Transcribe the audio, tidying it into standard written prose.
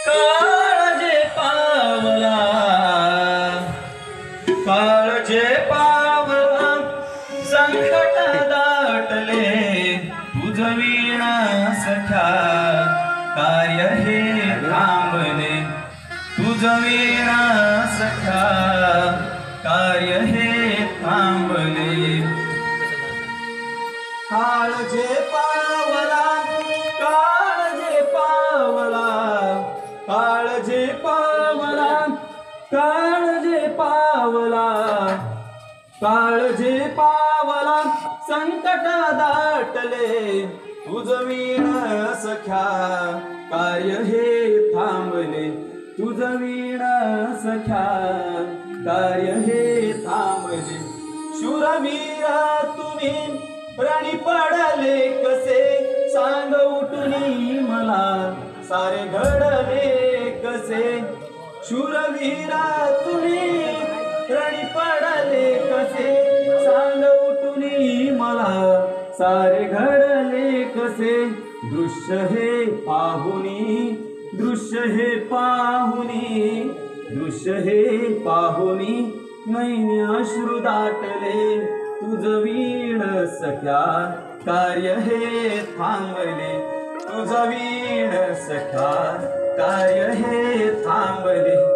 काळजे पावला काळजे पावला संकट दाटले तुझ वीणा सख्या कार्य हे थांबले तुझ वीणा सख्या कार्य हे थांबले काळजे पावला काळजे पावला काळजे पावला काळजे पावला काळजे पावला संकट दाटले तुझ वीण सख्या कार्य हे थांबले तुझ वीण सख्या कार्य हे थांबले शूरवीरा तुम्ही रणी पडले कसे सांग उठुनी मला सारे घडले कसे शूरवीरा तुम्ही रणी पडले कसे सांग उठुनी मला सारे घडले कसे दृश्य हे पाहुनी दृश्य हे पाहुनी दृश्य हे पाहुनी नैनी अश्रू दाटले तुझ वीण सख्या कार्य हे थांबले तुझ वीण सख्या कार्य हे थांबले।